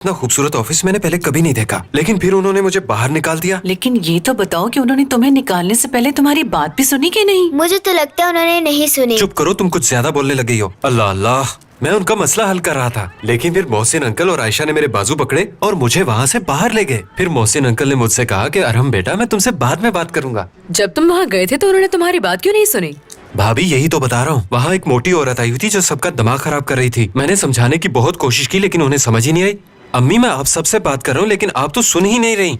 इतना खूबसूरत ऑफिस मैंने पहले कभी नहीं देखा, लेकिन फिर उन्होंने मुझे बाहर निकाल दिया। लेकिन ये तो बताओ कि उन्होंने तुम्हें निकालने से पहले तुम्हारी बात भी सुनी कि नहीं? मुझे तो लगता है उन्होंने नहीं सुनी। चुप करो, तुम कुछ ज्यादा बोलने लगी हो। अल्लाह अल्लाह, मैं उनका मसला हल कर रहा था, लेकिन फिर मोहसिन अंकल और आयशा ने मेरे बाजू पकड़े और मुझे वहाँ से बाहर ले गए। फिर मोहसिन अंकल ने मुझसे कहा कि अरहम बेटा, मैं तुमसे बाद में बात करूंगा। जब तुम वहाँ गए थे तो उन्होंने तुम्हारी बात क्यों नहीं सुनी? भाभी यही तो बता रहा हूँ, वहाँ एक मोटी औरत आई हुई थी जो सबका दिमाग खराब कर रही थी। मैंने समझाने की बहुत कोशिश की, लेकिन उन्हें समझ ही नहीं आई। अम्मी, मैं आप सबसे बात कर रहा हूँ, लेकिन आप तो सुन ही नहीं रही।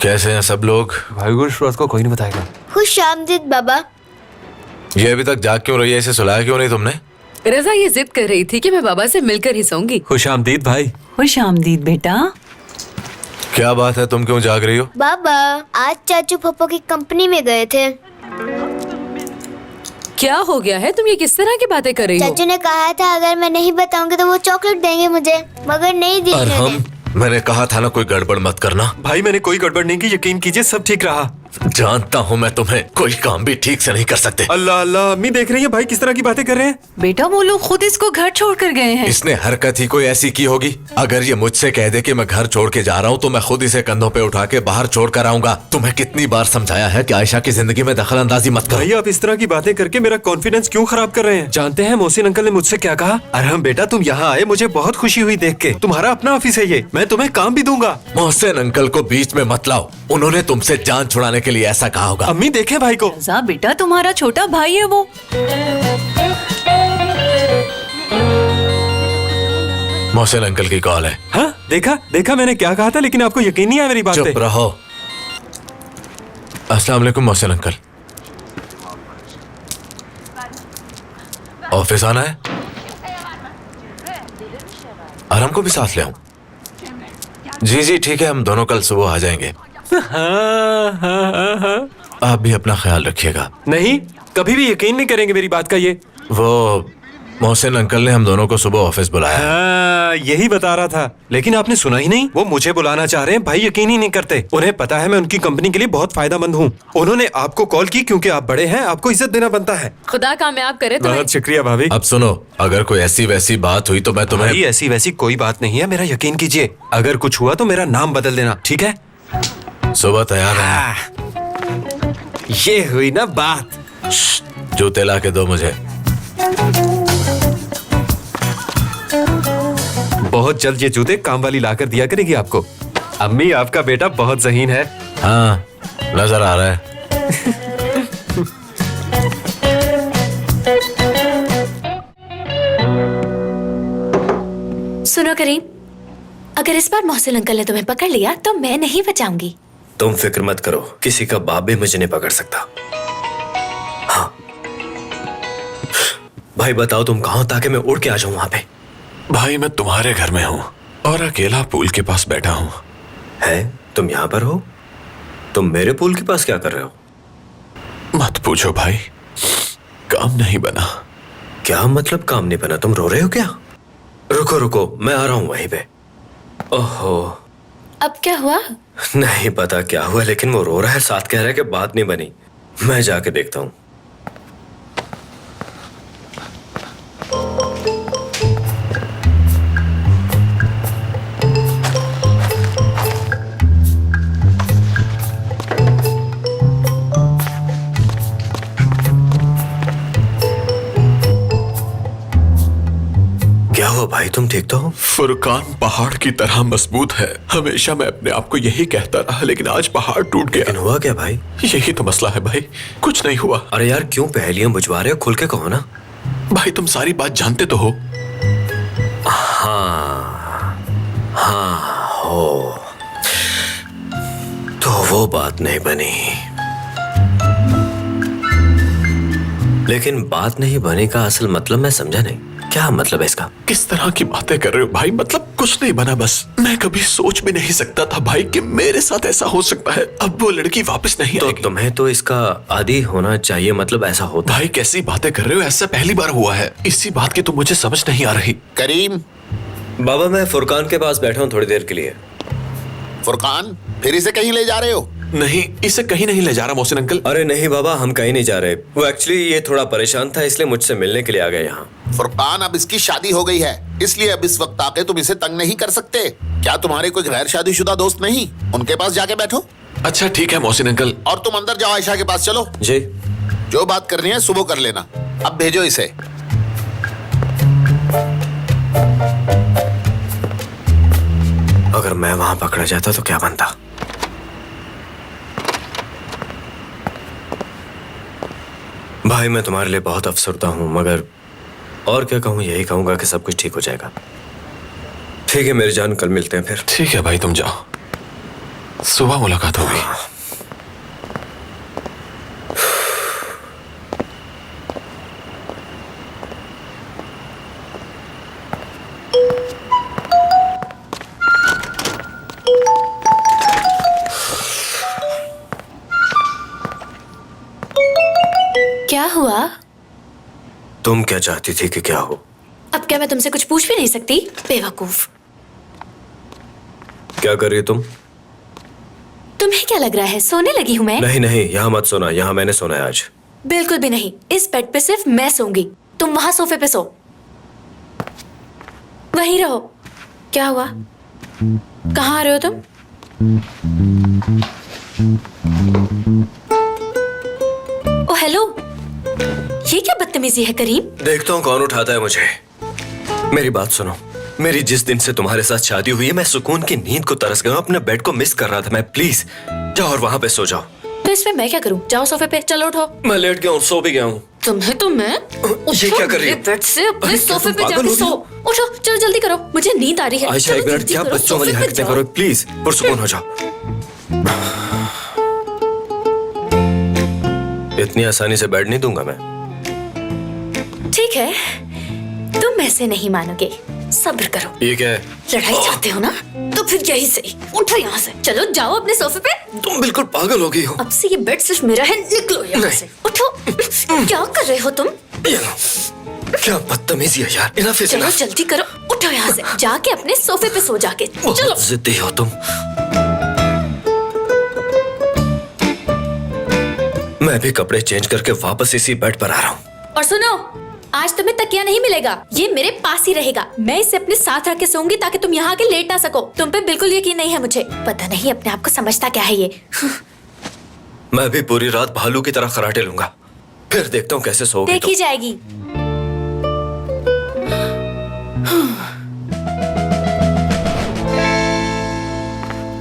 कैसे हैं सब लोग? भाई गुश रात को कोई नहीं बताएगा। खुश आमदीद बाबा। ये अभी तक जाग क्यों रही है? इसे सुलाया क्यों नहीं तुमने? रजा ये जिद कर रही थी कि मैं बाबा से मिलकर ही सोऊंगी। खुश आमदीद भाई। खुश आमदीद बेटा। क्या बात है, तुम क्यों जाग रही हो? बाबा, आज चाचू पप्पो की कंपनी में गए थे। क्या हो गया है? तुम ये किस तरह की बातें कर रही हो? चाचू ने कहा था अगर मैं नहीं बताऊंगी तो वो चॉकलेट देंगे मुझे, मगर नहीं दी उन्होंने। मैंने कहा था ना कोई गड़बड़ मत करना। भाई मैंने कोई गड़बड़ नहीं की, यकीन कीजिए सब ठीक रहा। जानता हूँ मैं तुम्हें, कोई काम भी ठीक से नहीं कर सकते। अल्लाह अल्लाह, अम्मी देख रही है भाई किस तरह की बातें कर रहे हैं। बेटा वो लोग खुद इसको घर छोड़ कर गए हैं। इसने हरकत ही कोई ऐसी की होगी। अगर ये मुझसे कह दे कि मैं घर छोड़ के जा रहा हूँ तो मैं खुद इसे कंधों पे उठा के बाहर छोड़ कर आऊंगा। तुम्हें कितनी बार समझाया है कि आयशा की जिंदगी में दखल अंदाजी मत करो। भाई आप इस तरह की बातें करके मेरा कॉन्फिडेंस क्यों खराब कर रहे हैं? जानते हैं मोहसिन अंकल ने मुझसे क्या कहा? अरहम बेटा, तुम यहाँ आए, मुझे बहुत खुशी हुई देख के। तुम्हारा अपना ऑफिस है ये, मैं तुम्हें काम भी दूंगा। मोहसिन अंकल को बीच में मत लाओ, उन्होंने तुमसे जान छुड़ाने के लिए ऐसा कहा होगा। अम्मी देखें भाई को। रजा बेटा, तुम्हारा छोटा भाई है वो। मोहसिन अंकल की कॉल है। हाँ देखा देखा, मैंने क्या कहा था, लेकिन आपको यकीन नहीं आया मेरी बात पे। चुप रहो। अस्सलाम वालेकुम मोहसिन अंकल। ऑफिस आना है? आराम को भी साथ ले आऊं? जी जी ठीक है, हम दोनों कल सुबह आ जाएंगे। हाँ। आप भी अपना ख्याल रखिएगा। नहीं, कभी भी यकीन नहीं करेंगे मेरी बात का ये। वो मोहसिन अंकल ने हम दोनों को सुबह ऑफिस बुलाया। हाँ, यही बता रहा था, लेकिन आपने सुना ही नहीं। वो मुझे बुलाना चाह रहे हैं, भाई यकीन ही नहीं करते। उन्हें पता है मैं उनकी कंपनी के लिए बहुत फायदेमंद हूँ। उन्होंने आपको कॉल की क्योंकि आप बड़े हैं, आपको इज्जत देना बनता है। खुदा कामयाब करे तुम्हें। बहुत शुक्रिया भाभी। अब सुनो, अगर कोई ऐसी वैसी बात हुई तो मैं तुम्हें। भाई ऐसी वैसी कोई बात नहीं है, मेरा यकीन कीजिए। अगर कुछ हुआ तो मेरा नाम बदल देना, ठीक है? सुबह तैयार है। ये हुई ना बात। जूते ला के दो मुझे। बहुत जल्द ये जूते काम वाली लाकर दिया करेगी आपको। अम्मी, आपका बेटा बहुत ज़हीन है। हाँ, नजर आ रहा है। सुनो करीम, अगर इस बार मोहसिन अंकल ने तुम्हें पकड़ लिया तो मैं नहीं बचाऊंगी। तुम फिक्र मत करो, किसी का बाप भी मुझे नहीं पकड़ सकता। हाँ भाई बताओ तुम कहाँ हो ताकि मैं उड़ के आ जाऊं वहां पे। भाई मैं तुम्हारे घर में हूँ और अकेला पूल के पास बैठा हूँ। है तुम यहाँ पर हो? तुम मेरे पूल के पास क्या कर रहे हो? मत पूछो भाई, काम नहीं बना। क्या मतलब काम नहीं बना? तुम रो रहे हो क्या? रुको रुको, मैं आ रहा हूँ वहीं पे। ओहो, अब क्या हुआ? नहीं पता क्या हुआ, लेकिन वो रो रहा है, साथ कह रहा है कि बात नहीं बनी। मैं जाके देखता हूँ। क्या हुआ भाई, तुम ठीक तो हो? फुरकान पहाड़ की तरह मजबूत है। हमेशा मैं अपने आप को यही कहता रहा, लेकिन आज पहाड़ टूट गया। लेकिन हुआ क्या भाई? यही तो मसला है भाई, कुछ नहीं हुआ। अरे यार क्यों पहेलियां बुझवा रहे हो? खुल के कहो ना। भाई तुम सारी बात जानते तो हो। हाँ हाँ हो, तो वो बात नहीं बनी। लेकिन बात नहीं बनी का असल मतलब मैं समझा नहीं। क्या मतलब है इसका? किस तरह की बातें कर रहे हो भाई? मतलब कुछ नहीं बना, बस मैं कभी सोच भी नहीं सकता था भाई कि मेरे साथ ऐसा हो सकता है। अब वो लड़की वापस नहीं तो आएगी। तुम्हें तो इसका आदी होना चाहिए, मतलब ऐसा होता। भाई कैसी बातें कर रहे हो? ऐसा पहली बार हुआ है। इसी बात की तो मुझे समझ नहीं आ रही। करीम, बाबा मैं फुरकान के पास बैठा हूँ थोड़ी देर के लिए। फुरकान, फिर इसे कहीं ले जा रहे हो? नहीं, इसे कहीं नहीं ले जा रहा मोहसिन अंकल। अरे नहीं बाबा, हम कहीं नहीं जा रहे। वो एक्चुअली ये थोड़ा परेशान था, इसलिए मुझसे मिलने के लिए आ गया यहाँ। फुरकान, अब इसकी शादी हो गई है, इसलिए अब इस वक्त आके तुम इसे तंग नहीं कर सकते। क्या तुम्हारे कोई गैर शादीशुदा दोस्त नहीं? उनके पास जाके बैठो। अच्छा ठीक है मोहसिन अंकल। और तुम अंदर जाओ, आयशा के पास चलो। जी। जो बात करनी है सुबह कर लेना। अब भेजो इसे। अगर मैं वहां पकड़ा जाता तो क्या बनता? भाई मैं तुम्हारे लिए बहुत अफसरदा हूं, मगर और क्या कहूं, यही कहूंगा कि सब कुछ ठीक हो जाएगा। ठीक है मेरी जान, कल मिलते हैं फिर। ठीक है भाई, तुम जाओ, सुबह मुलाकात होगी। क्या हुआ? तुम क्या चाहती थी कि क्या हो? अब क्या मैं तुमसे कुछ पूछ भी नहीं सकती? बेवकूफ। क्या कर रही हो तुम? तुम्हें क्या लग रहा है सोने लगी हूं मैं? नहीं नहीं, यहाँ मत सोना, यहाँ मैंने सोना है आज। बिल्कुल भी नहीं, इस बेड पे सिर्फ मैं सोऊंगी, तुम वहां सोफे पे सो। वहीं रहो। क्या हुआ? कहाँ आ रहे हो तुम? ओ हेलो, ये क्या बदतमीजी है करीम? देखता हूँ कौन उठाता है मुझे। मेरी बात सुनो, मेरी जिस दिन से तुम्हारे साथ शादी हुई है, मैं सुकून की नींद को तरस गया हूँ, अपने बेड को मिस कर रहा था मैं। प्लीज जाओ और वहां पे सो जाओ। तो इसमें मैं क्या करूं? जाओ सोफे पे, चलो उठो। मैं लेट गया हूँ, सो भी गया हूँ। तुम्हें तो मैं ये क्या कर रही हो? बेड से अपने अरे, क्या सोफे तुम पे पागल जाके हो सो। गई? उठो, चलो जल्दी करो, मुझे नींद आ रही है। आयशा चलो एक मिनट, जल्दी क्या करो, बच्चों वाली सोफे पे हरकतें जाओ। करो प्लीज, पुरसुकून हो जाओ। इतनी आसानी से बेड नहीं दूंगा मैं। ठीक है, तुम ऐसे नहीं मानोगे, सब्र करो। ये क्या है? लड़ाई चाहते हो ना, तो फिर यही सही। उठो यहाँ से, चलो जाओ अपने सोफे पे। तुम बिल्कुल पागल हो गई हो। अब से ये बेड सिर्फ मेरा है, निकलो यहाँ से। उठो। क्या कर रहे हो तुम? ये लो। क्या बदतमीजी है यार, इनफ इज चलो इनफ। जल्दी करो, उठो यहाँ से, जाके अपने सोफे पे सो जाके। चलो। बहुत जिद्दी हो तुम। मैं भी कपड़े चेंज करके वापस इसी बेड पर आ रहा हूँ। और सुनो, आज तुम्हें तकिया नहीं मिलेगा, ये मेरे पास ही रहेगा। मैं इसे अपने साथ रख के सोऊंगी ताकि तुम यहाँ आके लेट ना सको। तुम पे बिल्कुल यकीन नहीं है मुझे, पता नहीं अपने आप को समझता क्या है ये। मैं भी पूरी रात भालू की तरह खराटे लूंगा, फिर देखता हूँ कैसे सोओगी देखी जाएगी।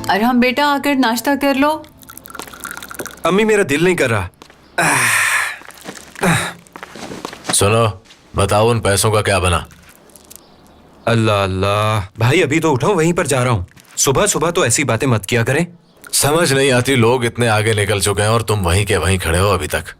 अरहम बेटा, आकर नाश्ता कर लो। अम्मी मेरा दिल नहीं कर रहा। सुनो, बताओ उन पैसों का क्या बना? अल्लाह अल्लाह, भाई अभी तो उठाओ, वहीं पर जा रहा हूँ। सुबह सुबह तो ऐसी बातें मत किया करें। समझ नहीं आती, लोग इतने आगे निकल चुके हैं और तुम वहीं के वहीं खड़े हो अभी तक।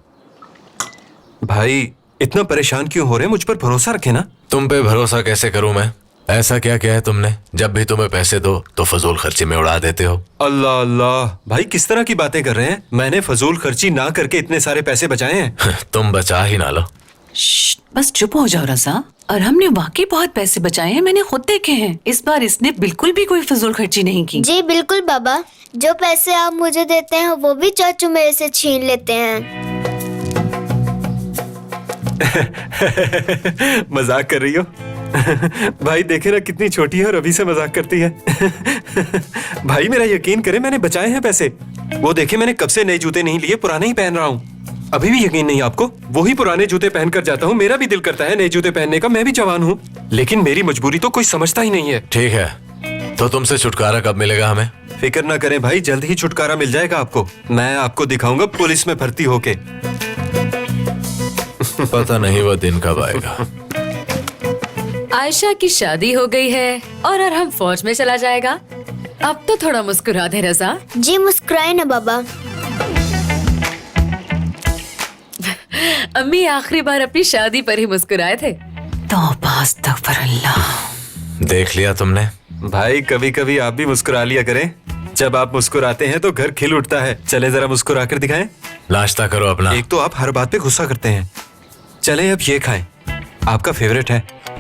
भाई इतना परेशान क्यों हो रहे हैं? मुझ पर भरोसा रखे ना। तुम पे भरोसा कैसे करूं मैं? ऐसा क्या किया है तुमने? जब भी तुम्हें पैसे दो तो फजूल खर्ची में उड़ा देते हो। अल्लाह अल्लाह, भाई किस तरह की बातें कर रहे हैं? मैंने फजूल खर्ची ना करके इतने सारे पैसे बचाए हैं। तुम बचा ही ना लो। बस चुप हो जाओ रजा। और हमने वाकई बहुत पैसे बचाए हैं, मैंने खुद देखे हैं। इस बार इसने बिल्कुल भी कोई फजूल खर्ची नहीं की। जी बिल्कुल बाबा, जो पैसे आप मुझे देते हैं वो भी चाचू मेरे से छीन लेते हैं। मजाक कर रही हो? भाई देखे ना कितनी छोटी है और अभी से मजाक करती है। भाई मेरा यकीन करे, मैंने बचाए हैं पैसे। वो देखे मैंने कब से नए जूते नहीं लिए, पुराने ही पहन रहा हूँ। अभी भी यकीन नहीं आपको? वही पुराने जूते पहन कर जाता हूँ। मेरा भी दिल करता है नए जूते पहनने का, मैं भी जवान हूँ, लेकिन मेरी मजबूरी तो कोई समझता ही नहीं है। ठीक है, तो तुमसे छुटकारा कब मिलेगा हमें? फिक्र ना करें भाई, जल्द ही छुटकारा मिल जाएगा आपको। मैं आपको दिखाऊंगा पुलिस में भर्ती होके। पता नहीं वो दिन कब आएगा। आयशा की शादी हो गई है और अरहम फौज में चला जाएगा। अब तो थोड़ा मुस्कुरा दे रजा। जी मुस्कुराए ना बाबा। अम्मी आखिरी बार अपनी शादी पर ही मुस्कुराए थे। तौबा अस्तगफिरुल्लाह। देख लिया तुमने? भाई कभी कभी आप भी मुस्कुरा लिया करें। जब आप मुस्कुराते हैं तो घर खिल उठता है। चले जरा मुस्कुरा कर दिखाएं। नाश्ता करो अपना। एक तो आप हर बात पे गुस्सा करते हैं। चलें अब ये खाएं, आपका फेवरेट है।